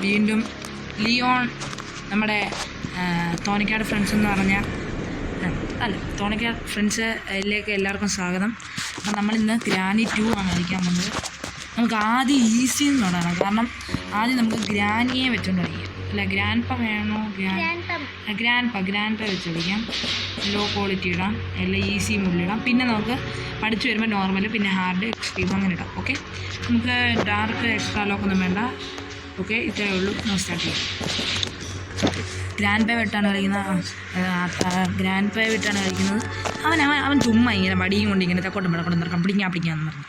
വീണ്ടും ലിയോൺ നമ്മുടെ തോണിക്കാട് ഫ്രണ്ട്സ് എന്ന് പറഞ്ഞ തോണിക്കാട് ഫ്രണ്ട്സിലേക്ക് എല്ലാവർക്കും സ്വാഗതം. അപ്പം നമ്മളിന്ന് ഗ്രാനി 2 ആണ് കളിക്കാൻ പോകുന്നത്. നമുക്ക് ആദ്യം ഈസി എന്ന് തുടങ്ങണം. കാരണം ആദ്യം നമുക്ക് ഗ്രാനിയെ വെച്ചുകൊണ്ട് കളിക്കാം. അല്ല, ഗ്രാൻഡ്പ വേണോ? ഗ്രാൻഡ്പ വെച്ച് കളിക്കാം. ലോ ക്വാളിറ്റി ഇടാം, എല്ലാം ഈസി മുള്ളിടാം. പിന്നെ നമുക്ക് പഠിച്ചു വരുമ്പോൾ നോർമൽ, പിന്നെ ഹാർഡ്, എക്സ്ട്രീം അങ്ങനെ ഇടാം. ഓക്കെ, നമുക്ക് ഡാർക്ക് എക്സ്ട്രാ ലോക്കൊന്നും വേണ്ട. ഓക്കെ, ഇത്രയേ ഉള്ളൂ. നമുക്ക് സ്റ്റാർട്ട് ചെയ്യാം. ഗ്രാൻഡ് പേ വിട്ടാണ് കളിക്കുന്നത്. അവൻ ചുമ്മാ ഇങ്ങനെ വടിയും കൊണ്ട് ഇങ്ങനെ തെക്കോട്ടും പിടക്കോട്ടും നിറക്കാം പിടിക്കാന്ന് പറഞ്ഞു.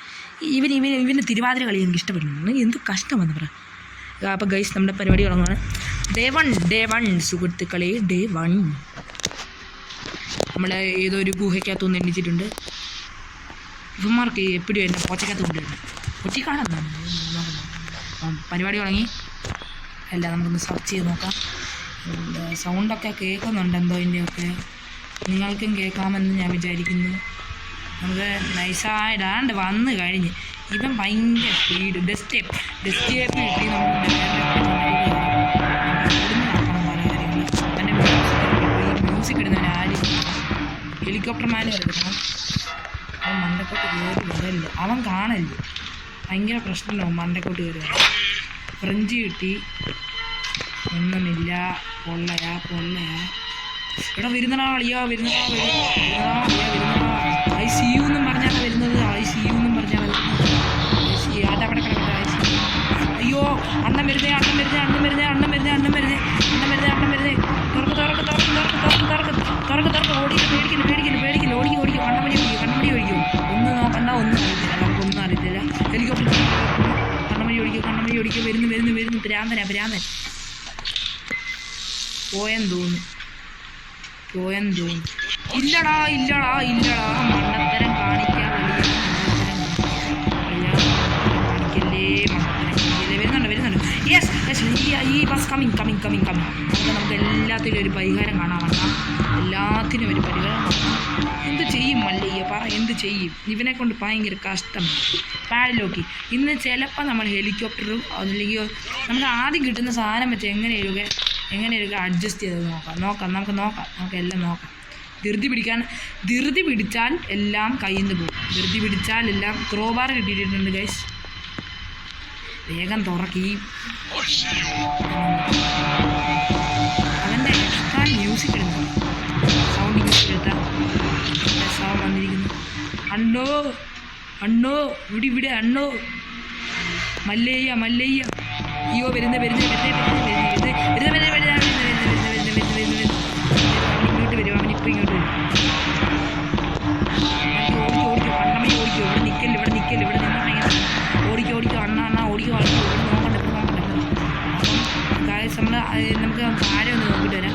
ഇവൻ്റെ തിരുവാതിര കളി എനിക്ക് ഇഷ്ടപ്പെടുന്നു. എന്ത് കഷ്ടമെന്ന് പറ. അപ്പോൾ ഗൈസ്, നമ്മുടെ പരിപാടി തുടങ്ങുകയാണ്. ഡേ വൺ സുഹൃത്തുക്കളെ, ഡേ 1 നമ്മൾ ഏതോ ഒരു ഗുഹയ്ക്കകത്തൊന്ന് എണ്ണിച്ചിട്ടുണ്ട്. ഇവന്മാർക്ക് എപ്പോഴും എന്നെ പോച്ചക്കകത്ത് കൊണ്ടുവരുന്നത് ഒറ്റിക്കാണെന്നാണ്. പരിപാടി തുടങ്ങി. എല്ലാം നമുക്കൊന്ന് സെർച്ച് ചെയ്ത് നോക്കാം. സൗണ്ടൊക്കെ കേൾക്കുന്നുണ്ട് എന്തോ ഇതിൻ്റെയൊക്കെ. നിങ്ങൾക്കും കേൾക്കാമെന്ന് ഞാൻ വിചാരിക്കുന്നു. നമുക്ക് നൈസായിടാണ്ട് വന്ന് കഴിഞ്ഞ് ഇവൻ ഭയങ്കര സ്പീഡ് ഡെസ്റ്റേപ്പ് കിട്ടി. നമുക്ക് അവൻ്റെ മ്യൂസിക് ഇടുന്നവൻ ആരും ഹെലികോപ്റ്റർ മാൻ എടുക്കണം. അവൻ മണ്ടക്കോട്ട് കയറി വരല്ല, അവൻ കാണല്ല. ഭയങ്കര പ്രശ്നമുണ്ടാവും മണ്ടക്കോട്ട് കയറി. ഫ്രഞ്ച് കിട്ടി, ഒന്നുമില്ല. പൊള്ളയാ ഇവിടെ വരുന്നടാ കളിയാ, വരുന്നടാ. ICU എന്നും പറഞ്ഞാണ് വരുന്നത്. ICU എന്നും പറഞ്ഞാണ് വരുന്നത്. അവിടെ കിടക്കട്ടെ. അയ്യോ, അണ്ണം വരുന്നേ. തുറക്ക്. പേടിക്കില്ല. ഓടിക്കും. കണ്ണമണി ഒഴിക്കും. ഒന്നും നോക്കണ്ട, ഒന്നും അറിയത്തില്ല. നമുക്കൊന്നും അറിയത്തില്ല. ഹെലികോപ്റ്റർ കണ്ണമണി ഒഴിക്കും. വരുന്നു. ഭ്രാന്തൻ പോയെന്ന് തോന്നുന്നു. ഇല്ലടാ. മണ്ടത്തരം കാണിക്കാൻ വരുന്നുണ്ട്. യെസ്, ഈ ബസ് കമ്മിങ്. നമുക്ക് എല്ലാത്തിനും ഒരു പരിഹാരം കാണാൻ വന്നാൽ എന്ത് ചെയ്യും മല്ലയ്യ പറ, എന്ത് ചെയ്യും? ഇവനെ കൊണ്ട് ഭയങ്കര കഷ്ടം. പാഡിലോക്കി ഇന്ന് ചിലപ്പോൾ നമ്മൾ ഹെലികോപ്റ്ററും അല്ലെങ്കിൽ നമുക്ക് ആദ്യം കിട്ടുന്ന സാധനം വെച്ച് എങ്ങനെയൊക്കെ അഡ്ജസ്റ്റ് ചെയ്ത് നമുക്ക് എല്ലാം നോക്കാം. ധൃതി പിടിച്ചാൽ എല്ലാം കയ്യിൽ നിന്ന് പോകും. ധൃതി പിടിച്ചാൽ എല്ലാം. ക്രോബാർ കിട്ടിയിട്ടുണ്ട് ഗൈസ്. വേഗം തുറക്കി. അവൻ്റെ എക്സ്ട്രാ മ്യൂസിക് ഇടുന്നു. സൗണ്ട് എടുത്താൽ സൗണ്ട് വന്നിരിക്കുന്നു. അണ്ണോ ഇവിടെ അണ്ണോ. മല്ലയ്യ. അയ്യോ, വരുന്ന ഇങ്ങോട്ട് വരും. അവനിപ്പോൾ ഇങ്ങോട്ട് വരും. ഓടിക്കോ. കണ്ണമണി ഓടിക്കോ. ഇവിടെ നിൽക്കല്. ഇവിടെ നിന്നാൽ ഭയങ്കര ഓടിക്കോ. അണ്ണ ഓടിക്കോ. ഇവിടെ നോക്കണ്ട. അപ്പം നമുക്ക് താഴെ ഒന്ന് നോക്കിയിട്ട് വരാം.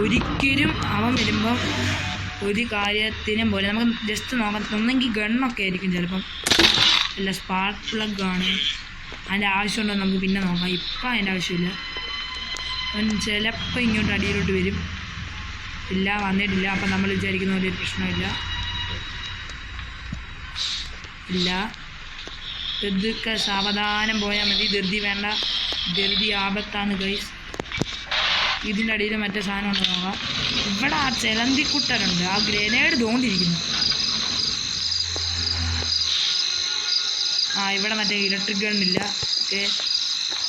ഒരിക്കലും അവൻ വരുമ്പം ഒരു കാര്യത്തിനും പോലെ നമുക്ക് ജസ്റ്റ് നോക്കാം. ഒന്നെങ്കിൽ ഗണ്ണൊക്കെ ആയിരിക്കും ചിലപ്പം, അല്ല സ്പാർക്ക് പ്ലഗ് ആണ്. അതിൻ്റെ ആവശ്യമുണ്ടോ നമുക്ക് പിന്നെ നോക്കാം. ഇപ്പം അതിൻ്റെ ആവശ്യമില്ല. അവൻ ചിലപ്പോൾ ഇങ്ങോട്ട് അടിയിലോട്ട് വരും. വന്നിട്ടില്ല. അപ്പം നമ്മൾ വിചാരിക്കുന്ന പോലെ ഒരു പ്രശ്നമില്ല. ധൃതിക്ക് സാവധാനം പോയാൽ മതി. ധൃതി വേണ്ട. ധൃതി ആപത്താണ് ഗൈസ്. ഇതിൻ്റെ അടിയിൽ മറ്റേ സാധനം ഉണ്ട് നോക്കാം. ഇവിടെ ആ ചെലന്തിക്കുട്ടനുണ്ട്. ആ ഗ്രനേഡ് തോണ്ടിരിക്കുന്നു. ഇവിടെ മറ്റേ ഇലക്ട്രിക് ഗണ്ണില്ല. ഓക്കെ,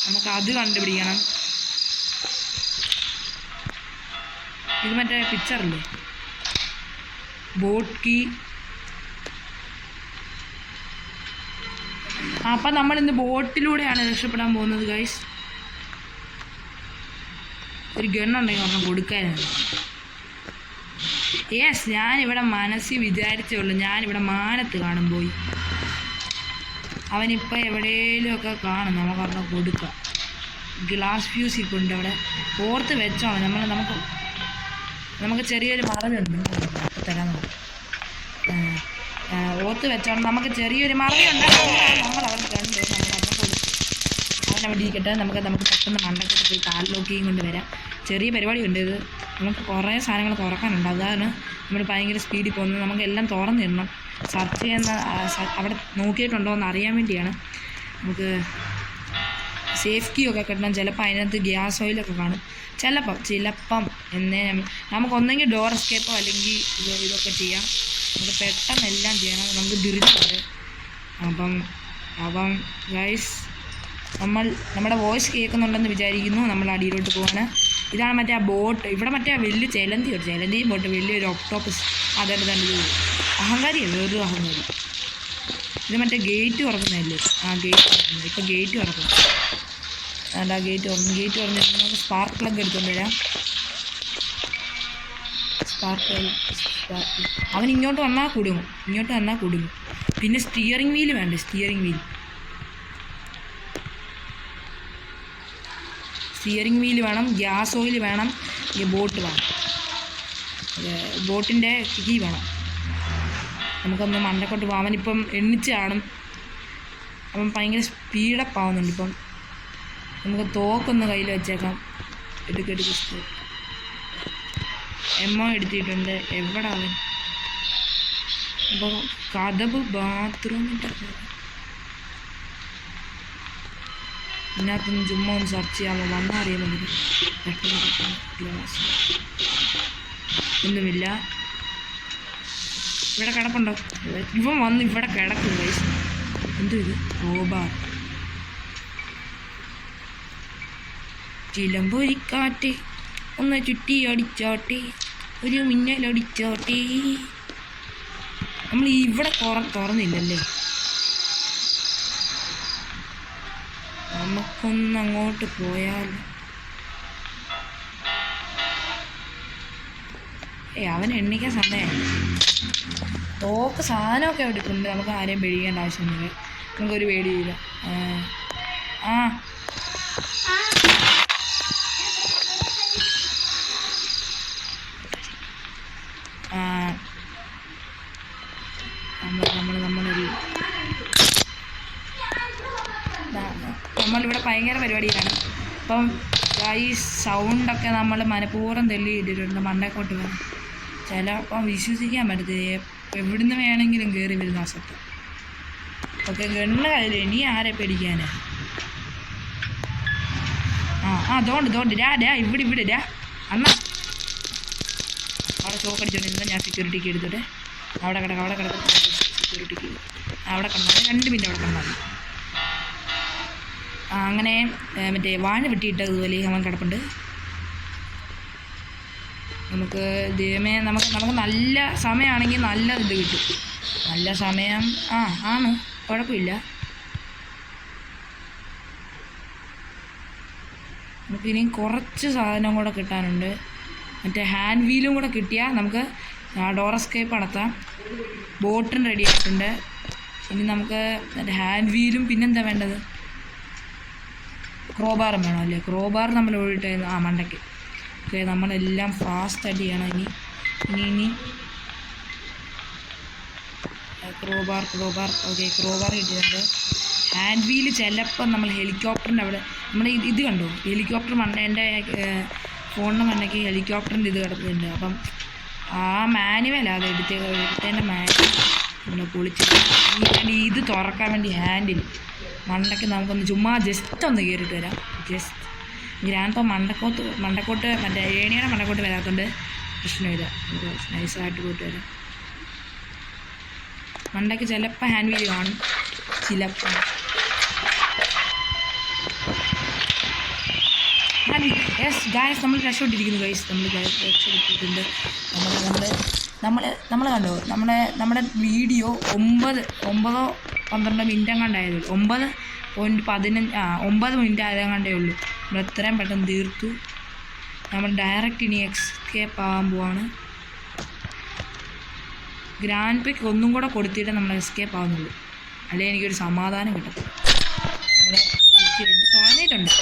നമുക്ക് അത് കണ്ടുപിടിക്കണം. ഇത് മറ്റേ പിക്ചറില്ലേ, ബോട്ട് കീ. അപ്പം നമ്മളിന്ന് ബോട്ടിലൂടെയാണ് രക്ഷപ്പെടാൻ പോകുന്നത് ഗൈസ്. ഒരു ഗണ്ണുണ്ടെങ്കിൽ ഒരെണ്ണം കൊടുക്കാനാണ്. യെസ്, ഞാനിവിടെ മനസ്സിൽ വിചാരിച്ചേ ഉള്ളൂ. ഞാനിവിടെ മാനത്ത് കാണും പോയി. അവനിപ്പോൾ എവിടെയെങ്കിലുമൊക്കെ കാണും. നമുക്കൊരെണ്ണം കൊടുക്കാം. ഗ്ലാസ് ഫ്യൂസ് ഇപ്പോൾ ഉണ്ട് അവിടെ. ഓർത്ത് വെച്ചോണം. നമുക്ക് ചെറിയൊരു മറവിയുണ്ട്. തരാൻ ഓർത്ത് വെച്ചോണം. നമുക്ക് ചെറിയൊരു മറവിയുണ്ട്. നമ്മളവിടെ കണ്ടു. അവനവിടെ ഇരിക്കട്ടെ. നമുക്ക് പെട്ടെന്ന് മണ്ടക്കൊക്കെ പോയി കാലിലോക്കിയും കൊണ്ട് വരാം. ചെറിയ പരിപാടിയുണ്ട് ഇത്. നമുക്ക് കുറേ സാധനങ്ങൾ തുറക്കാനുണ്ട്. അതാണ് നമ്മൾ ഭയങ്കര സ്പീഡിൽ പോകുന്നത്. നമുക്കെല്ലാം തുറന്നിടണം. സെർച്ച് ചെയ്യുന്ന അവിടെ നോക്കിയിട്ടുണ്ടോ എന്ന് അറിയാൻ വേണ്ടിയാണ്. നമുക്ക് സേഫ് കീ ഒക്കെ കിട്ടണം. ചിലപ്പോൾ അതിനകത്ത് ഗ്യാസ് ഓയിലൊക്കെ കാണും. ചിലപ്പം എന്നേ നമുക്കൊന്നെങ്കിൽ ഡോർ എസ്കേപ്പോ അല്ലെങ്കിൽ ഇതൊക്കെ ചെയ്യാം. നമുക്ക് പെട്ടെന്നെല്ലാം ചെയ്യണം. നമുക്ക് ധൃതിയുണ്ട്. അപ്പം ഗൈസ് നമ്മുടെ വോയിസ് കേൾക്കുന്നുണ്ടെന്ന് വിചാരിക്കുന്നു. നമ്മൾ അടിയിലോട്ട് പോവാണ്. ഇതാണ് മറ്റേ ആ ബോട്ട്. ഇവിടെ മറ്റേ വലിയ ചെലന്തി ബോട്ട്, വലിയൊരു ഒക്ടോപ്പസ്. അതായിട്ട് തന്നെ അഹങ്കാരിയാണ്, വേറൊരു അഹങ്കാരി. ഇത് മറ്റേ ഗേറ്റ് തുറക്കുന്നതല്ലേ? ഗേറ്റ് തുറക്കുന്നത്. ഇപ്പോൾ ഗേറ്റ് തുറക്കും. ഗേറ്റ് തുറന്നിട്ട് നമുക്ക് സ്പാർക്ക് പ്ലഗ് എടുത്തുകൊണ്ട് വരാം. അവൻ ഇങ്ങോട്ട് വന്നാൽ കുടുങ്ങും. പിന്നെ സ്റ്റിയറിംഗ് വീല് വേണ്ടേ? സ്റ്റിയറിംഗ് വീല് വേണം. ഗ്യാസ് ഓയിൽ വേണം. ബോട്ട് വേണം. ബോട്ടിൻ്റെ കീ വേണം. നമുക്കൊന്ന് മണ്ടക്കോട്ട് പോകാം. അവനിപ്പം എണ്ണിച്ച് കാണും. അവൻ ഭയങ്കര സ്പീഡപ്പ് ആവുന്നുണ്ട്. ഇപ്പം നമുക്ക് തോക്കൊന്ന് കയ്യിൽ വെച്ചേക്കാം. എടുക്ക്. എമ്മോ എടുത്തിട്ടുണ്ട്. എവിടെ അവൻ? അപ്പോൾ കഥവ് ബാത്റൂമിൻ്റെ ഇതിനകത്തൊന്ന് ചുമ്മാ ഒന്ന് സെർച്ച് ചെയ്യാമോ? വന്നാൽ അറിയാൻ വേണ്ടി പെട്ടെന്ന് ഗ്ലാസ് ഒന്നുമില്ല. ഇവിടെ കിടപ്പുണ്ടോ? ഇവൻ വന്ന് ഇവിടെ കിടക്കും ഗൈസ്. എന്തോ ഇത്? റോബാർ. ചിലമ്പൊരിക്കാറ്റ് ഒന്ന് ചുറ്റി അടിച്ചോട്ടെ, ഒരു മിന്നലടിച്ചോട്ടെ. നമ്മൾ ഇവിടെ തുറന്നില്ലല്ലേ? നമുക്കൊന്ന് അങ്ങോട്ട് പോയാൽ. അവൻ എണ്ണിക്കാൻ സമയം. തോക്ക് സാധനമൊക്കെ എടുക്കുന്നുണ്ട്. നമുക്ക് ആരെയും പേടിക്കേണ്ട ആവശ്യമൊന്നുമില്ല. നമുക്കൊരു പേടിയില്ല. നമ്മളിവിടെ ഭയങ്കര പരിപാടിയിലാണ്. അപ്പം ഈ സൗണ്ടൊക്കെ നമ്മൾ മനഃപൂർവ്വം തെല്ലി ഇട്ടിട്ടുണ്ട്. മണ്ടക്കോട്ട് വേണം. ചിലപ്പം വിശ്വസിക്കാൻ പറ്റത്തില്ല. എവിടുന്ന് വേണമെങ്കിലും കയറി വരുന്ന അസത്ത്. ഓക്കെ, ഗണ്ണ് കയ്യിൽ. ഇനി ആരെ പേടിക്കാനാ? തോണ്ട് ഇവിടെ അണ്ണ അവിടെ ചോക്കടിച്ചോണ്ടിരുന്ന ഞാൻ സെക്യൂരിറ്റിക്ക് എടുത്തിട്ട് അവിടെ കിടക്കും. സെക്യൂരിറ്റിക്ക് അവിടെ കിടന്നാൽ 2 മിനിറ്റ് അവിടെ കിടന്നാൽ മതി. അങ്ങനെ മറ്റേ വാഴ വെട്ടിയിട്ടതുപോലെ അവൻ കിടപ്പുണ്ട്. നമുക്ക് ദൈവമേ, നമുക്ക് നല്ല സമയമാണെങ്കിൽ നല്ല ഇത് കിട്ടും. നല്ല സമയം ആണ്, കുഴപ്പമില്ല. നമുക്കിനി കുറച്ച് സാധനം കൂടെ കിട്ടാനുണ്ട്. മറ്റേ ഹാൻഡ് വീലും കൂടെ കിട്ടിയാൽ നമുക്ക് ഡോർ എസ്കേപ്പ് നടത്താം. ബോട്ടും റെഡി ആയിട്ടുണ്ട്. ഇനി നമുക്ക് മറ്റേ ഹാൻഡ് വീലും പിന്നെന്താ വേണ്ടത്? ക്രോബാറും വേണം അല്ലേ? ക്രോബാർ നമ്മൾ ഓടിയിട്ട് മണ്ടയ്ക്ക്. ഓക്കെ, നമ്മളെല്ലാം ഫാസ്റ്റായിട്ട് ചെയ്യണം. ഇനി ക്രോബാർ. ഓക്കെ, ക്രോബാർ കിട്ടിയിട്ടുണ്ട്. ഹാൻഡ് വീല് ചിലപ്പം നമ്മൾ ഹെലികോപ്റ്ററിൻ്റെ അവിടെ ഇത് കണ്ടോ? ഹെലികോപ്റ്റർ എൻ്റെ ഫോണിൻ്റെ മണ്ടയ്ക്ക് ഹെലികോപ്റ്ററിൻ്റെ ഇത് കിടക്കുന്നുണ്ട്. അപ്പം ആ മാനുവൽ അത് എടുത്തതിൻ്റെ മാനുവൽ നമ്മൾ പൊളിച്ച് ഇത് തുറക്കാൻ വേണ്ടി ഹാൻഡിൽ മണ്ടയ്ക്ക് നമുക്കൊന്ന് ചുമ്മാ ജസ്റ്റ് ഒന്ന് കയറിയിട്ട് വരാം. ഞാനിപ്പോൾ മണ്ടക്കോട്ട് മറ്റേ ഏണിയുടെ മണ്ടക്കോട്ട് വരാത്തതുകൊണ്ട് പ്രശ്നമില്ല. നമുക്ക് നൈസായിട്ട് പോയിട്ട് വരാം. മണ്ടയ്ക്ക് ചിലപ്പോൾ ഹാൻഡ് വീൽ കാണും, ചിലപ്പോൾ ഗായസ് നമ്മൾ രക്ഷപ്പെട്ടിരിക്കുന്നു. ഗൈസ് നമ്മൾ രക്ഷപ്പെട്ടിട്ടുണ്ട്. നമ്മൾ കണ്ടോ, നമ്മുടെ വീഡിയോ 9-12 മിനിറ്റ് എങ്ങാണ്ടായതേ ഉള്ളൂ. 9 മിനിറ്റ് ആയതെങ്ങാണ്ടേ ഉള്ളൂ. നമ്മൾ എത്രയും പെട്ടെന്ന് തീർത്തു. നമ്മൾ ഡയറക്റ്റ് ഇനി എസ്കേപ്പ് ആകാൻ പോവാണ്. ഗ്രാൻഡ് പിക്ക് ഒന്നും കൂടെ കൊടുത്തിട്ട് നമ്മൾ എസ്കേപ്പ് ആവുന്നുള്ളൂ. അല്ലെങ്കിൽ എനിക്കൊരു സമാധാനം കിട്ടും. നമ്മളെ തോന്നിയിട്ടുണ്ട്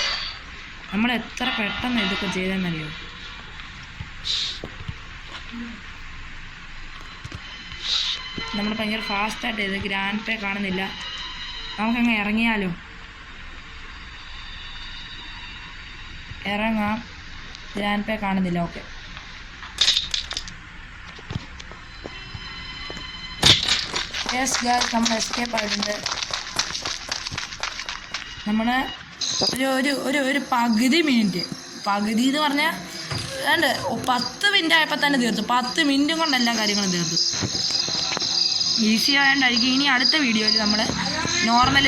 നമ്മൾ എത്ര പെട്ടെന്ന് ഇതൊക്കെ ചെയ്തെന്നറിയോ. നമ്മൾ ഭയങ്കര ഫാസ്റ്റായിട്ട് ചെയ്ത്. ഗ്രാൻഡ് പേ കാണുന്നില്ല. നമുക്കങ്ങ് ഇറങ്ങിയാലോ? ഇറങ്ങാം. ഗ്രാൻഡ് പേ കാണുന്നില്ല. ഓക്കെ, യെസ് ഗായ്സ്, നമ്മൾ എസ്കേപ്പ് ആയിട്ടുണ്ട്. നമ്മൾ ഒരു പകുതി മിനിറ്റ്, പകുതി എന്ന് പറഞ്ഞാൽ ഏതാണ്ട് 10 മിനിറ്റ് ആയപ്പോൾ തന്നെ തീർത്തു. 10 മിനിറ്റും കൊണ്ട് എല്ലാ കാര്യങ്ങളും തീർത്തു. ഈസി ആയതുകൊണ്ടായിരിക്കും. ഇനി അടുത്ത വീഡിയോയിൽ നമ്മൾ നോർമൽ